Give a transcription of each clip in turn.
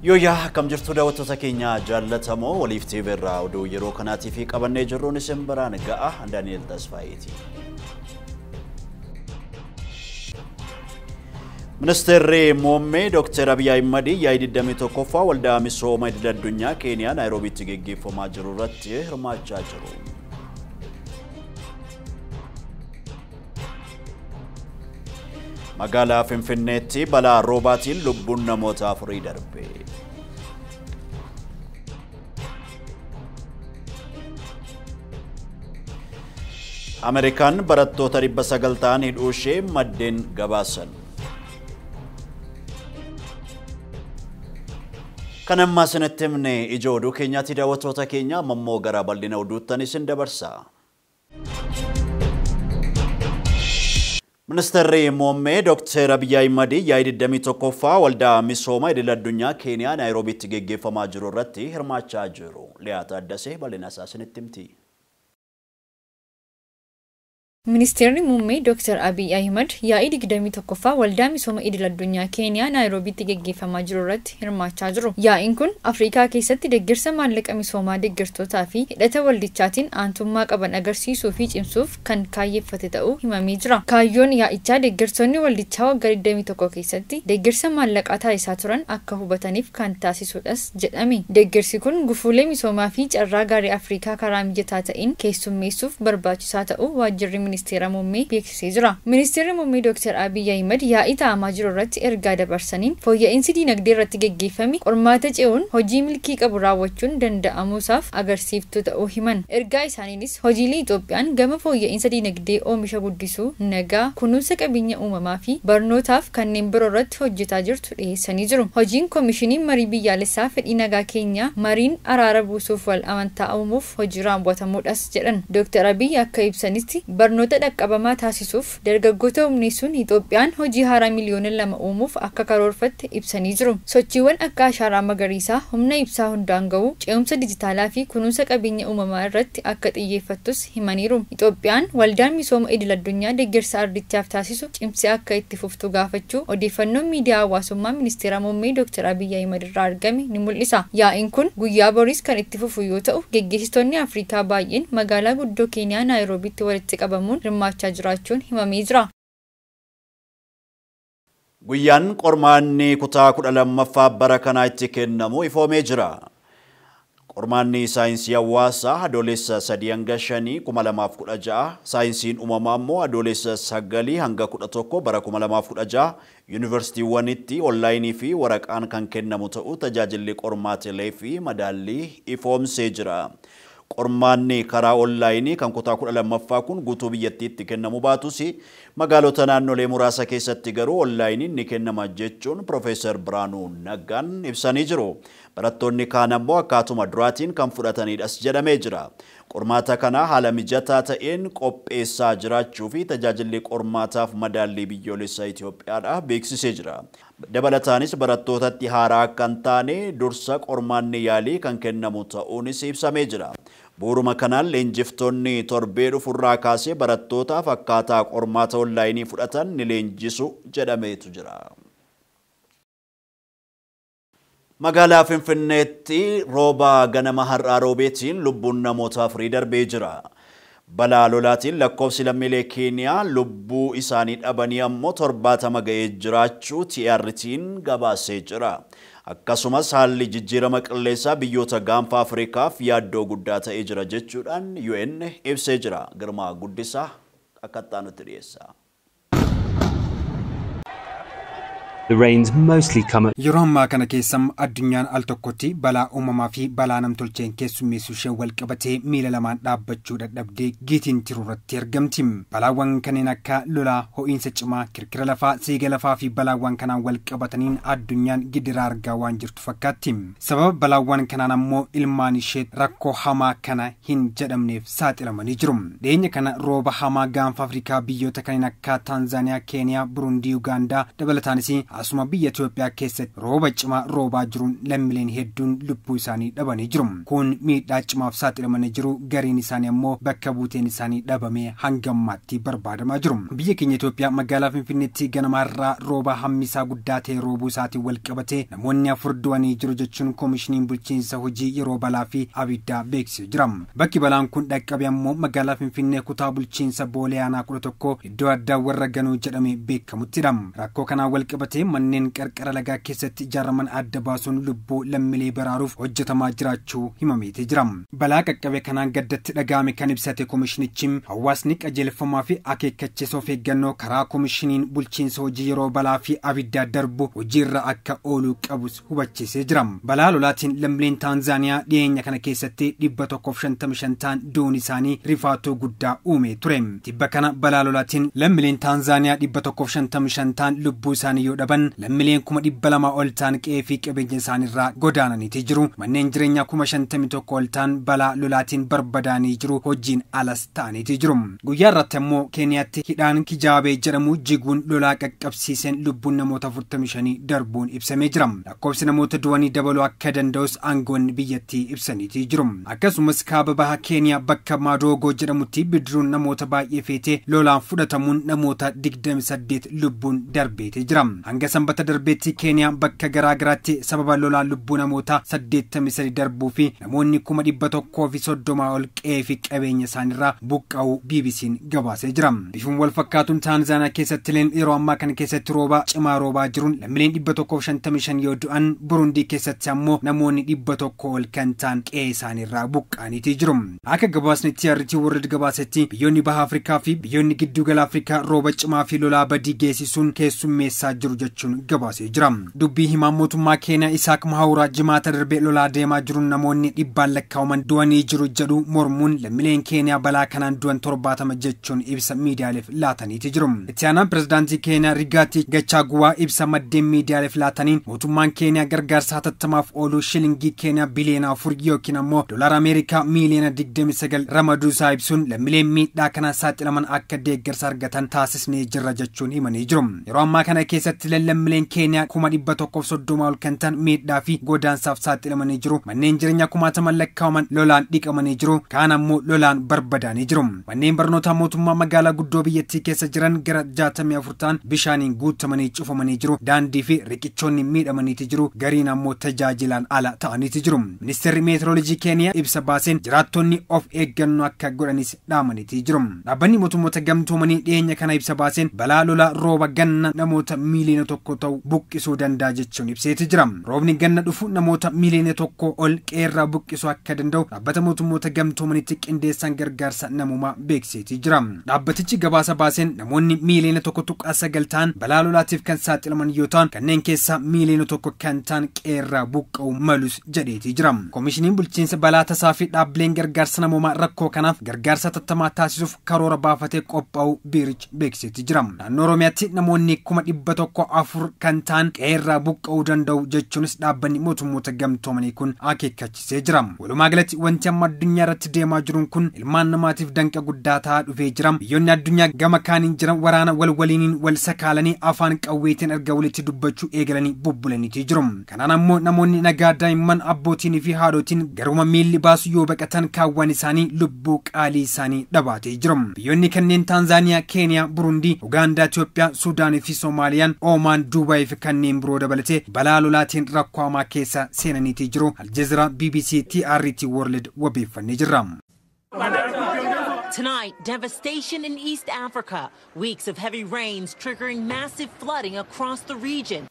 Yooyaa kam jirtu daawwattoota keenya jaallatamoo waliif TV irraa oduu yeroo kanaatii fi qabannee jirruun isin biraan ga'a Daani'el Tasfaayeeti. Ministeerri muummee Dr. Abiy Ahmed yaa'ii 21ffaa waldaa misooma idil addunyaa Keeniyaa Naayiroobiitti geggeeffamaa jiru irratti hirmaachaa jiru. Magaalaa Finfinneetti balaa roobaatiin lubbuun namoota 4 darbe. Amerikaan barattoota 900 ta'an hidhuu ishee maddeen gabaasan. Kan ammaa isinitti himne ijoo oduu keenyaatti daawwattoota keenya ammoo gara bal'ina oduuttan isin dabarsa. Ministeerri muummee Dr. Abiy Ahmed yaa'ii 21ffaa waldaa misooma idil addunyaa Keeniyaa Naayiroobiitti geggeeffamaa jiru irratti hirmaachaa jiru. Liyaata Addasee bal'ina isaa isinitti himti. Ministeerri muummee Dr. Abiy Ahmed yaa'ii 21ffaa waldaa misooma idil addunyaa Keeniyaa Naayiroobiitti geggeeffamaa jiru irratti hirmaachaa jiru. Yaa'iin kun Afrikaa keessatti deeggarsa maallaqa misoomaa deeggartootaa fi hidhata waldichaatiin aantummaa qaban agarsiisuu fi cimsuuf kan kaayyeeffate ta'uu himamee jira. Kaayyoon yaa'ichaa deeggartoonni waldichaa waggaa 21 keessatti deeggarsa maallaqaa taasisaa turan akka hubataniif kan taasisudhas jedhame. Deeggarsi kun gufuulee misoomaa fi carraa gaarii Afrikaa karaa mijataa ta'een keessummeessuuf barbaachisaa ta'uu waajjirri Ministeera muummee beeksisee jira. Ministeerri muummee Dr. Abiy Ahmed yaa'ii taa'amaa jiru irratti ergaa dabarsaniin fooyya'insi dinagdee irratti geggeeffame qormaata ce'uun hojii milkii qabu raawwachuun danda'amuusaaf agarsiiftuu ta'uu himan. Ergaa isaaniinis hojiilee Itoophiyaan gama fooyya'insa dinagdee oomisha guddisuu, nagaa, kunuunsa qabeenya uumamaa fi barnootaaf kanneen biroo irratti hojjetaa jirtu dhiyeessanii jiru. Hojiin Komishinii Marii Biyyaalessaa Fedhii Nagaa Keenyaa mariin araara buusuuf wal amantaa uumuuf hojii raawwatamuudhas jedhan. Dr. Abiy akka ibsanitti barnoota dhaqqabamaa taasisuuf dargaggoota humneessuun Itoophiyaan hojii haaraa miliyoona 2 uumuuf akka karoorfatte ibsanii jiru. Sochiiwwan akka ashaaraa magariisaa, humna ibsaa hundaan ga'uu, ce'umsa dijitaalaa fi kunuunsa qabeenya uumamaa irratti akka xiyyeeffattus himaniiru. Itoophiyaan waldaan misooma idil addunyaa deeggarsa ardichaaf taasisu cimsee akka itti fuftu gaafachuu odeeffannoon miidiyaa hawaasummaa ministeera muummee Dr. Abiy Ahmed irraa argame ni mul'isa. Yaa'iin kun guyyaa boriis kan itti fufu yoo ta'u, geggeessitoonni Afrikaa baay'een magaalaa guddoo Keeniyaa Naayiroobiitti walitti qabamuun hirmaachaa jiraachuun himamee jira. Guyyaan qormaanni kutaa 12ffaa bara kanaa itti kennamu ifoomee jira. Qormaanni saayinsii hawaasaa adoolessa 3 hanga 5 2016, saayinsiin uumamaa immoo adoolessa 9 hanga 11 bara 2016 yuunivarsiitiiwwanitti onlaayinii fi waraqaan kan kennamu ta'uu tajaajilli qormaatilee fi madaallii ifoomsee jira. Qormaanni karaa onlaayinii kan kutaa 12ffaa kun guutuu biyyattiitti kennamu baatus magaalota naannolee muraasa keessatti garuu onlaayiniin ni kennama jechuun Profeesar Biraanuu Naggaan ibsanii jiru. Barattoonni kaan ammoo akkaatuma duraatiin kan fudhatanidhas jedhamee jira. Qormaata kana haala mijataa ta'een qopheessaa jiraachuu fi tajaajilli qormaataaf madaallii biyyoolessaa Itoophiyaadhaa beeksisee jira. Dabalataanis barattootatti haaraa akka hin taane dursa qormaanni yaalii kan kennamu ta'uunis ibsamee jira. Bu'uuruma kanaan leenjiftoonni torbee dhufurraa kaasee barattootaaf akkaataa qormaata onlaayinii fudhatan ni leenjisu jedhameetu jira. Magaalaa Finfinneetti rooba ganama har'aa roobeetiin lubbuun namoota 4 darbee jira. Balaa lolaatiin lakkoofsi lammiilee Keeniyaa lubbuu isaanii dhabanii ammoo 70 ga'ee jiraachuu TRT'n gabaasee jira. Akkasumas haalli jijjiirama qilleensaa biyyoota gaanfa Afrikaaf yaaddoo guddaa ta'ee jira jechuudhaan UN ibsee jira. Girmaa Guddisaa akka itti dhiyeessa. The rains mostly come at yeroo ammaa kana keessam addunyaan al tokkotti balaa uumamaa fi balaa namtolcheen keessummeessuu ishee wal qabatee miila lamaan dhaabbachuu dadhabdee giitiin tirurratti argamti. Balaawwan kanneen akka lolaa, ho'iinsa cimaa, kirkira lafaa, seega lafaa fi balaawwan kanaan wal qabataniin addunyaan gidiraa argaa waan jirtu fakkaatti. Sababa balaawwan kanaan ammoo ilmaan ishee rakkoo hamaa kana hin jedhamneef saaxilamanii jiru. Dhiyeenya kana rooba hamaa gaanfa Afrikaa biyyoota kanneen akka Tanzaaniyaa, Keeniyaa, Burundii, Ugaandaa dabalataanis asuma biyya Itoophiyaa keessatti rooba cimaa roobaa jiruun lammiileen hedduun lubbuu isaanii dhabanii jiru. Kun miidhaa cimaaf saaxilamanii jiru. Gariin isaanii ammoo bakka buuteen isaanii dhabamee hanga ammaatti barbaadamaa jiru. Biyya keenya Itoophiyaa magaalaa Finfinneetti ganamaarraa rooba hammisaa guddaa ta'e roobuu isaatiin wal qabatee namoonni 4 du'anii jiru jechuun koomishiniin bulchiinsa hojii yeroo balaa fi abiddaa beeksisee jira. Bakki balaan kun dhaqqabe ammoo magaalaa Finfinnee kutaa bulchiinsa Boolee Aanaa 11 iddoo addaa warra ganuu jedhamee beekamuttidha. Rakkoo kanaan wal qabatee manneen qarqara lagaa keessatti ijaaraman adda baasuun lubbuu lammiilee baraaruuf hojjetamaa jiraachuu himameetee jira. Balaa qaqqabe kanaan gaddatti dhaga'ame kan ibsate koomishinichi hawaasni qajeelfamaa fi akeekkachiisa of eeggannoo karaa koomishiniin bulchiinsa hojii yeroo balaa fi abiddaa darbu hojiirra akka ooluu qabus hubachiisee jira. Balaa lolaatiin lammiileen Taanzaaniyaa dhiyeenya kana keessatti 155 ta'an du'uun isaanii rifaatuu guddaa uumee ture. Tibba kana balaa lolaatiin lammiileen Taanzaaniyaa 155 ta'an lubbuu isaanii yoo dhaban lammiileen 200 ol ta'an qe'ee fi qabeenya isaaniirraa godaananii jiru. Manneen jireenyaa 51 ol ta'an balaa lolaatiin barbadaanii jiru. Hojiin alas ta'anii jiru. Guyyaa irratti ammoo Keeniyaatti hidhaan Kijaabee jedhamu jiguun lolaa qaqqabsiiseen lubbuun namoota 45 darbuun ibsamee jira. Lakkoofsi namoota du'anii dabaluu akka danda'us aangoonni biyyattii ibsanii jiru. Akkasumas kaaba baha Keeniyaa bakka Maadogoo jedhamutti bidiruun namoota baay'ee feetee lolaan fudhatamuun namoota 28 lubbuun darbeetee jira. Hanga sanbata darbeetti Keeniyaa bakka garaa garaatti sababa lolaan lubbuu namoota 83 darbuu fi namoonni 130 ol qe'ee fi qabeenya isaaniirraa buqqa'uu BBC'n gabaasee jira. Bifuma wal fakkaatuun Taanzaaniyaa keessatti yeroo ammaa kana keessatti rooba cimaa roobaa jiruun lammiileen 155 yoo du'an Burundii keessatti ammoo namoonni 100 ol kan ta'an qe'ee isaaniirraa buqqa'anii jiru. Akka gabaasni TRT World gabaasetti biyyoonni baha Afrikaa fi biyyoonni giddu gala Afrikaa rooba cimaa fi lolaa badii geessisuun keessummeessaa jiru jechuun gabaasee jira. Dubbii himaa mootummaa Keeniyaa Isaak Mahawuraa jimaata darbee lolaa deemaa jiruun namoonni 100 lakkaa'aman du'anii jiru jedhu mormuun lammiileen Keeniyaa balaa kanaan du'an 70 jechuun ibsa miidiyaaleef laatanii jiru. Itti aanaan pirezidaantii Keeniyaa Rigaati Gachaagua ibsa maddeen miidiyaaleef laataniin mootummaan Keeniyaa gargaarsa hatattamaaf oolu shilingii Keeniyaa biliyoona 4 yookiin ammoo doolaara Ameerikaa miliyoona 29 ramaduu isaa ibsuun lammiileen miidhaa kanaan saaxilaman akka deeggarsa argatan taasisnee jirra jechuun himanii jiru. Yeroo ammaa kana keessatti lammiileen Keeniyaa 130 ol kan ta'an miidhaa fi godaansaaf saaxilamanii jiru. Manneen jireenyaa 1000 lakkaa'aman lolaan dhiqamanii jiru. Kaan ammoo lolaan barbadaanii jiru. Manneen barnootaa mootummaa magaalaa guddoo biyyattii keessa jiran gara 64 ta'an bishaaniin guutamanii cufamanii jiru. Daandii fi riqichoonni miidhamanii jiru. Gariin ammoo tajaajilaan ala ta'anii jiru. Ministeerri meetrooloojii Keeniyaa ibsa baaseen jiraattonni of eeggannoo akka godhanis dhaamanii jiru. Dhaabbanni mootummoota gamtoomanii dhiyeenya kana ibsa baaseen balaa lolaa rooba ganna namoota miliyoona 1 ta'u buqqisuu danda'a jechuun ibseeti jira. Roobni ganna dhufu namoota miliyoona 1 ol qeerraa buqqisuu akka danda'u dhaabbata mootummoota gamtoomaniitti qindeessaan gargaarsa namummaa beeksiseeti jira. Dhaabbatichi gabaasa baaseen namoonni miliyoona 1.9 ta'an balaa lolaatiif kan saaxilaman yoo ta'an kanneen keessaa miliyoona 1 kan ta'an qeerraa buqqa'uu malus jedheeti jira. Koomishiniin bulchiinsa balaa tasaa fi dhaabbileen gargaarsa namummaa rakkoo kanaaf gargaarsa tattamaa taasisuuf karoora baafatee qophaa'uu biirichi beeksiseeti jira. Naannoo Oromiyaatti namoonni 104 kan ta'an qeerraa buqqa'uu danda'u jechuunis dhaabbanni mootummoota gamtoomanii kun akeekkachisee jira. Walumaa galatti wanti amma addunyaa irratti deemaa jiruun kun ilmaan namaatiif danqa guddaa ta'aa dhufee jira. Biyyoonni addunyaa gama kaaniin jiran waraana waliiniin wal sakaalanii afaan qawweetiin erga walitti dubbachuu eegalanii bubbulanii jiru. Kanaan ammoo namoonni nagaa daa'imman abbootiin fi haadhotiin garuma miilli baasu yoo baqatan kaawwan isaanii lubbuu qaalii isaanii dhabaatee jiru. Biyyoonni kanneen Taanzaaniyaa, Keeniyaa, Burundii, Ugaandaa, Itoophiyaa, Suudaanii fi Soomaaliyaan, Oomaan, Duubaay fi kanneen biroo dabalatee balaa lolaatiin rakkoo hamaa keessa seenanii jiru. Aljazeera, BBC, TRT World wabeeffannee jirra. Tonight, devastation in East Africa. Weeks of heavy rains triggering massive flooding across the region.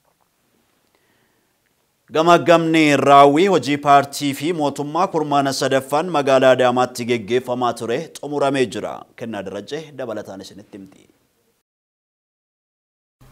Gamagamni raawwii hojii paartii fi mootummaa kurmaana sadaffaan magaalaa Adaamaatti geggeeffamaa ture xumuramee jira. Kennaa Darajjee dabalataan isinitti himti.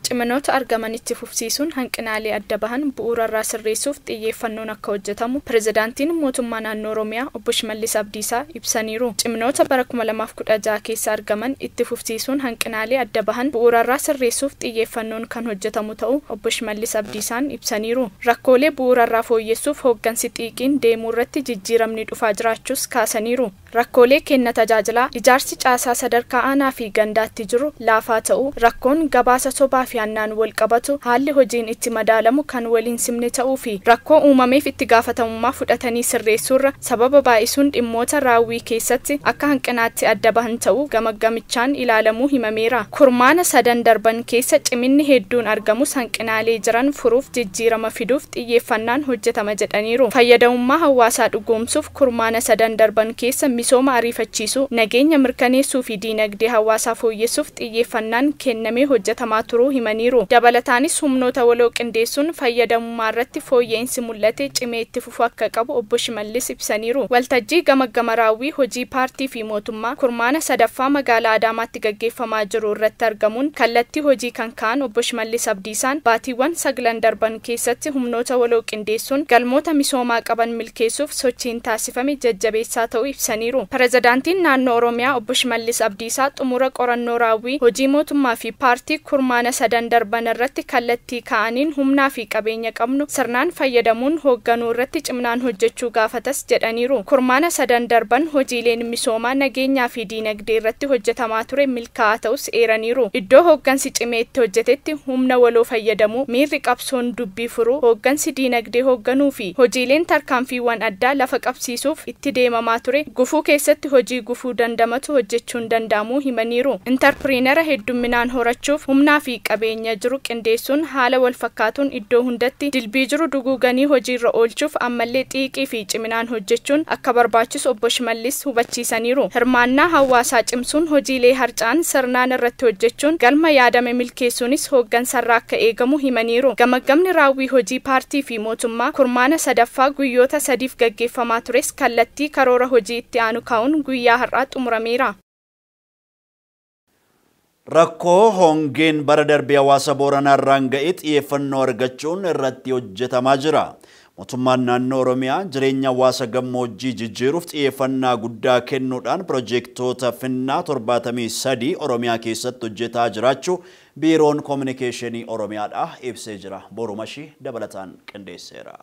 Ciminoota argamanitti fufsiisuun hanqinaalee adda bahan bu'uurarraa sirreessuuf xiyyeeffannoon akka hojjetamu pirezidaantiin mootummaa naannoo Oromiyaa Obbo Shimallis Abdiisaa ibsaniiru. Ciminoota bara 2016 keessa argaman itti fufsiisuun hanqinaalee adda bahan bu'uurarraa sirreessuuf xiyyeeffannoon kan hojjetamu ta'uu Obbo Shimallis Abdiisaan ibsaniiru. Rakkoolee bu'uurarraa fooyyessuuf hooggansi xiiqiin deemuu irratti jijjiiramni dhufaa jiraachuus kaasaniiru. Rakkoolee kenna tajaajilaa ijaarsi caasaa sadarkaa aanaa fi gandaatti jiru laafaa ta'uu, rakkoon gabaasa sobaa yaannaan wal qabatu haalli hojiin itti madaalamu kan waliin simne ta'uu fi rakkoo uumameef itti gaafatamummaa fudhatanii sirreessuurra sababa baay'isuun dhimmoota raawwii keessatti akka hanqinaatti adda bahan ta'uu gamaggamichaan ilaalamuu himameera. Kurmaana sadan darban keessa ciminni hedduun argamus hanqinaalee jiran furuuf jijjiirama fiduuf xiyyeeffannaan hojjetama jedhaniiru. Fayyadamummaa hawaasaa dhugoomsuuf kurmaana sadan darban keessa misooma ariifachiisuu, nageenya mirkaneessuu fi diinagdee hawaasaa fooyyessuuf xiyyeeffannaan kennamee hojjetamaa turuu himaniiru. Dabalataanis humnoota waloo qindeessuun fayyadamummaa irratti fooyya'insi mul'ate cimee itti fufuu akka qabu obbo Shimallis ibsaniiru. Waltajjii gamaggama raawwii hojii paartii fi mootummaa kurmaana sadaffaa magaalaa Adaamaatti gaggeeffamaa jiru irratti argamuun kallattii hojii kan ka'an obbo Shimallis Abdiisaan baatiiwwan 9 darban keessatti humnoota waloo qindeessuun galmoota misoomaa qaban milkeessuuf sochiin taasifame jajjabeessaa ta'uu ibsaniiru. Pirezidaantiin naannoo Oromiyaa obbo Shimallis Abdiisaa xumura qorannoo raawwii hojii mootummaa fi paartii kurmaana sadan darban irratti kallattii ka'aniin humnaa fi qabeenya qabnu sirnaan fayyadamuun hoogganuu irratti cimnaan hojjechuu gaafatas jedhaniiru. Kurmaana sadan darban hojiileen misoomaa nageenyaa fi diinagdee irratti hojjetamaa ture milkaa'aa ta'us eeraniiru. Iddoo hooggansi cimee itti hojjetetti humna waloo fayyadamuu, miirri qabsoon dubbii furuu, hooggansi diinagdee hoogganuu fi hojiileen tarkaanfiiwwan addaa lafa qabsiisuuf itti deemamaa ture gufuu keessatti hojii gufuu dandamatu hojjechuun danda'amuu himaniiru. Interpiriinara heddumminaan horachuuf humnaa fi qabeenya jiru qindeessuun haala wal fakkaatuun iddoo hundatti dilbii jiru duguuganii hojiirra oolchuuf ammallee xiiqii fi ciminaan hojjechuun akka barbaachisu obbo Shimallis hubachiisaniiru. Hirmaannaa hawaasaa cimsuun hojiilee harcaan sirnaan irratti hojjechuun galma yaadame milkeessuunis hooggansarraa akka eegamu himaniiru. Gamaggamni raawwii hojii paartii fi mootummaa kurmaana sadaffaa guyyoota 3f gaggeeffamaa tures kallattii karoora hojii itti aanu kaa'uun guyyaa har'aa xumurameera. Rakkoo hongeen bara darbee hawaasa Booranaa irraan ga'e xiyyeeffannoo argachuun irratti hojjetamaa jira. Mootummaan naannoo Oromiyaa jireenya hawaasa gammoojjii jijjiiruuf xiyyeeffannaa guddaa kennuudhaan piroojeektoota Finnaa 73 Oromiyaa keessatti hojjetaa jiraachuu Biiroon Kominikeeshinii Oromiyaadhaa ibsee jira. Boorumashii dabalataan qindeesseera.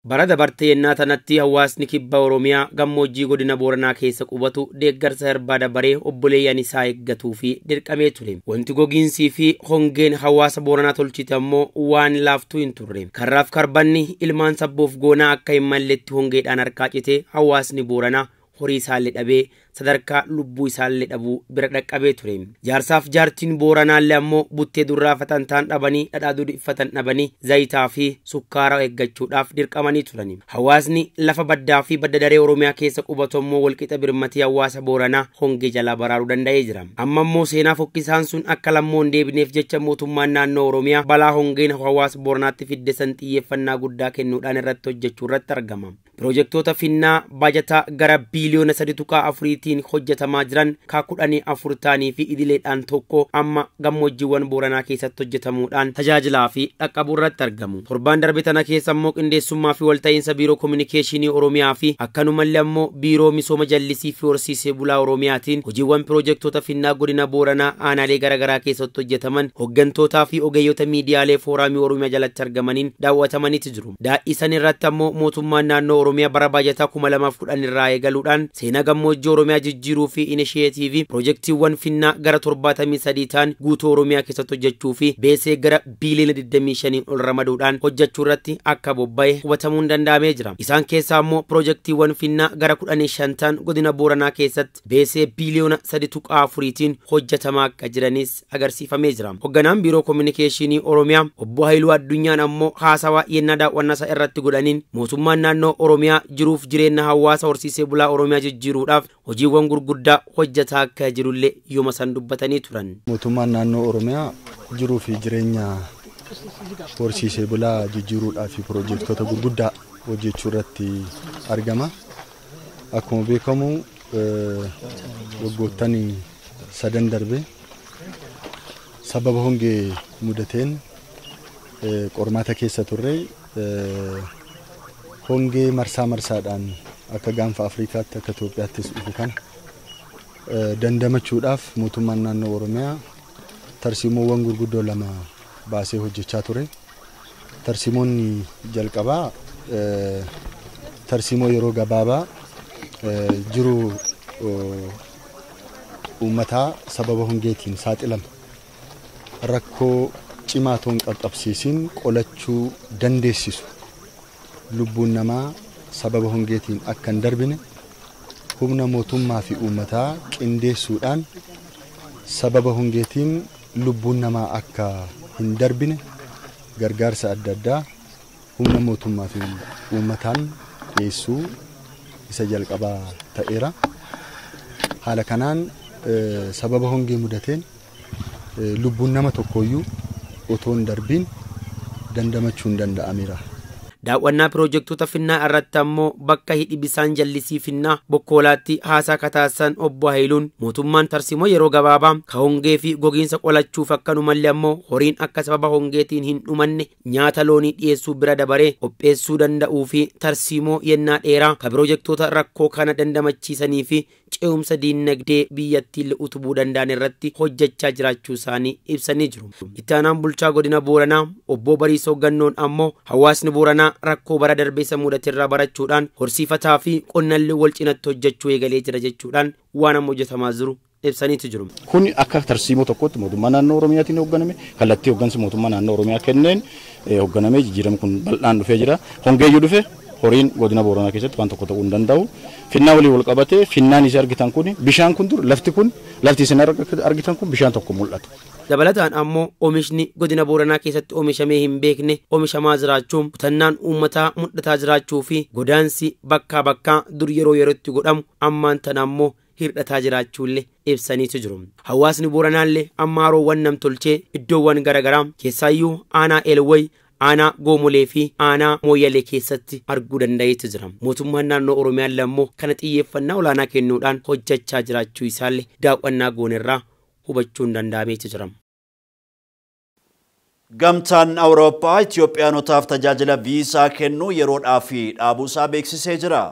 Bara dabartee yennaa tanatti hawaasni kibba Oromiyaa gammoojjii godina Booranaa keessa qubatu deeggarsa herbaa dabaree obboleeyyan isaa eeggatuu fi dirqamee ture. Wanti gogiinsii fi hongeen hawaasa Booranaa tolchite ammoo waan laaftuu hin turre. Karraaf karbanni ilmaan sabboof goonaa akka hin malletti hongeedhaan harkaa cite hawaasni Booranaa horii isaallee dhabee sadarkaa lubbuu isaallee dhabuu bira dhaqqabee ture. Jaarsaaf jaartiin Booranaallee ammoo buttee durraa fatantaan dhabanii dhadhaa dudhiffatan dhabanii zayitaa fi sukkaara eeggachuudhaaf dirqamanii turani. Hawaasni lafa baddaa fi badda daree Oromiyaa keessa qubatu ammoo walqixa birmatii hawaasa Booranaa hongee jalaa baraaruu danda'ee jira. Amma ammoo seenaa fokkisaan sun akka lammoon deebineef jecha mootummaan naannoo Oromiyaa balaa hongeen hawaasa Booranaatti fidde san xiyyeeffannaa guddaa kennuudhaan irratti hojjechuu irratti argama. Piroojeektoota Finnaa baajataa gara biiliyoona 3.4 hojjetamaa jiran kaakudhanii 4 ta'anii fi idileedhaan tokko amma gammoojjiiwwan Booranaa keessatti hojjetamuudhaan tajaajilaa fi dhaqqabuu irratti argamu. Torbaan darbe tana keessa ammoo qindeessummaa fi walta'iinsa biiroo kominikeeshinii Oromiyaa fi akkanumallee ammoo biiroo misooma jallisii fi horsiisee bulaa Oromiyaatiin hojiiwwan piroojeektoota Finnaa godina Booranaa aanaalee garaagaraa keessatti hojjetaman hoggantoota fi ogeeyyota miidiyaalee fooraamii Oromiyaa jalatti argamaniin daawwatamaniiti jiru. Daa'ii irratti ammoo mootummaan naannoo Oromiyaa bara baajataa 2010 irraa eegaluudhaan seenaa gammoojjii Oromiyaa jijjiiruu fi inishiyeetiivii piroojeektiiwwan Finnaa gara 73 ta'an guutuu Oromiyaa keessatti hojjechuu fi beesee gara biiliyoona 25 ol ramaduudhaan hojjechuu irratti akka bobba'e hubatamuun danda'amee jira. Isaan keessaa ammoo piroojeektiiwwan Finnaa gara 15 ta'an godina Booranaa keessatti beesee biiliyoona 3.4tiin hojjetamaa akka jiranis agarsiifamee jira. Hogganaan biiroo kominikeeshinii Oromiyaa obbo Haayiluu Addunyaan ammoo haasawaa yennaa daawwannaa irratti godhaniin mootummaan naannoo Oromiyaa jiruuf jireenya hawaasa horsiisee bulaa Oromiyaa jijjiiruudhaaf hojiiwwan gurguddaa hojjetaa akka jirullee yooma san dubbatanii turan. Mootummaan naannoo Oromiyaa jiruu fi jireenya horsiisee bulaa jijjiiruudhaaf piroojeektoota gurguddaa hojjechuu irratti argama. Akkuma beekamu waggoottan 3 darbe sababa hongee mudateen qormaata keessa turre hongee marsaadhaan akka gaanfa Afrikaatti akka Itoophiyaattis dhufu kana dandamachuudhaaf mootummaan naannoo Oromiyaa tarsiimoowwan gurguddoo 2 baasee hojjechaa ture. Tarsiimoonni jalqabaa tarsiimoo yeroo gabaabaa jiru uummataa sababa hongeetiin saaxilame rakkoo cimaa toon qaqqabsiisin qolachuu dandeessisu lubbuun namaa sababa hongeetiin akka hin darbine humna mootummaa fi uummataa qindeessuudhaan sababa hongeetiin lubbuun namaa akka hin darbine gargaarsa adda addaa humna mootummaa fi uummataan dhiyeessuu isa jalqabaa ta'eera. Haala kanaan sababa hongee mudateen lubbuun nama tokkooyyuu otoo hin darbiin dandamachuun danda'ameera. daawwannaa piroojektota finnaa irratti ammoo bakka hidhi bisaan jallisii finnaa bokkoolaatti haasaa kataasan obbo Haayiluun mootummaan tarsimoo yeroo gabaabaa ka hongee fi gogiinsa qolachuuf akkanumallee ammoo horiin akka sababa hongeetiin hin dhumanne nyaata loonii dhiyeessuu bira dabaree qopheessuu danda'uu fi tarsimoo yennaa dheeraa ka piroojektota rakkoo kana dandamachiisanii fi ce'umsa diinagdee biyyattii utubuu danda'an irratti hojjechaa jiraachuu isaanii ibsanii jiru. Itti aanaan bulchaa godina Booranaa obbo Bariisoo Gannoon ammoo hawaasni Booranaa rakkoo bara darbeessa mudatirraa barachuudhaan horsiifataa fi qonnallee wal cinatti hojjechuu eegalee jira jechuudhaan waan amma hojjetamaa jiru ibsaniitu jiru. Kun akka tarsiimoo tokkotti mootummaa naannoo Oromiyaatiin hoogganame kallattii hooggansa mootummaa naannoo Oromiyaa kenneen hoogganamee jijjiiramu kun bal'aan dhufee jira. Hongeeyyuu dhufe horiin godina Booranaa keessatti waan tokko ta'uu hin danda'u. Finnaa walii wal qabatee finnaan isa argitan kun bishaan kun dur lafti isin argitan kun bishaan tokko mul'atu. Dabalataan ammoo oomishni godina Booranaa keessatti oomishamee hin beekne oomishamaa jiraachuun kutannaan uummataa mul'ataa jiraachuu fi godaansi bakkaa dur yeroo yerootti godhamu ammaan tana ammoo hirdhataa jiraachuullee ibsaniitu jiru. Hawaasni Booranaallee amma haroowwan namtolchee iddoowwan garaagaraa keessaayyuu aanaa Elway aanaa Goomolee fi aanaa Mooyyalee keessatti arguu danda'eetu jira. Mootummaan naannoo Oromiyaallee ammoo kana xiyyeeffannaa olaanaa kennuudhaan hojjechaa jiraachuu isaallee daawwannaa goonerraa hubachuun danda'ameetu jira. Gamtaan Awurooppaa Itoophiyaanotaaf tajaajila viisaa kennuu yeroodhaaf dhaabuusaa beeksisee jira.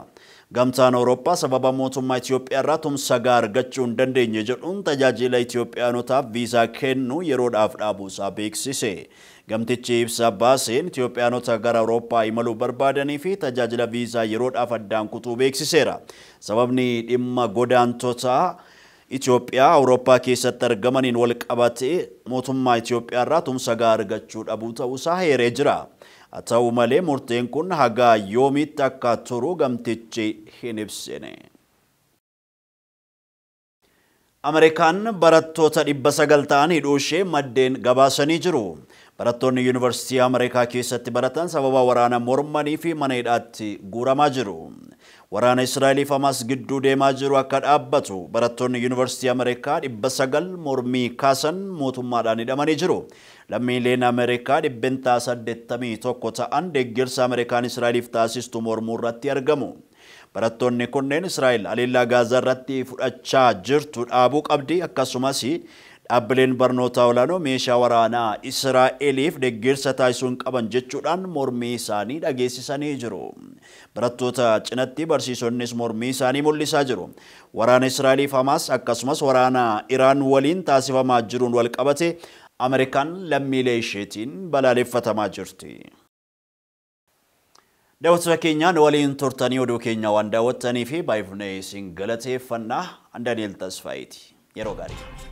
Gamtaan Awurooppaa sababa mootummaa Itoophiyaa irraa tumsa argachuu hin dandeenye jedhuun tajaajila Itoophiyaanotaaf viisaa kennuu yeroodhaaf dhaabuusaa beeksise. Gamtichi ibsa baaseen Itoophiyaanota gara Awurooppaa imaluu barbaadanii fi tajaajila viisaa yeroodhaaf addaan kutuu beeksiseera. Sababni dhimma godaantota Itoophiyaa Awurooppaa keessatti argamaniin wal qabatee mootummaa Itoophiyaa irraa tumsa argachuu dhabuu ta'uusaa heeree jira. Haa ta'u malee murteen kun haga yoomiitti akka turu gamtichi hin ibsine. Ameerikaan barattoota 900 ta'an hidhuu ishee maddeen gabaasanii jiru. Barattoonni yuunivarsiitii Ameerikaa keessatti baratan sababa waraana mormanii fi mana hidhaatti guuramaa jiru. Waraana Israa'eliif Hamaas gidduu deemaa jiru akka dhaabbatu barattoonni yuunivarsiitii Ameerikaa 900 mormii kaasan mootummaadhaan hidhamanii jiru. Lammiileen Ameerikaa 81 ta'an deeggarsa Ameerikaan Israa'eliif taasistu mormuu irratti argamu. Barattoonni kunneen Israa'el haleellaa Gaazaa irratti fudhachaa jirtu dhaabuu qabdi akkasumas dhaabbileen barnootaa olaanoo meeshaa waraanaa Israa'eliif deeggarsa taasisuun qaban jechuudhaan mormii isaanii dhageessisanii jiru. Barattoota cinatti barsiisonnis mormii isaanii mul'isaa jiru. Waraana Israa'eliif Hamaas akkasumas waraana Iraan waliin taasifamaa jiruun wal qabate Ameerikaan lammiilee isheetiin balaaleffatamaa jirti. Daawwattoota keenyaan waliin turtanii oduu keenya waan daawwattanii fi baay'ifnee isin galateeffannaa. An Daani'el Tasfaayiiti. Yeroo gaarii.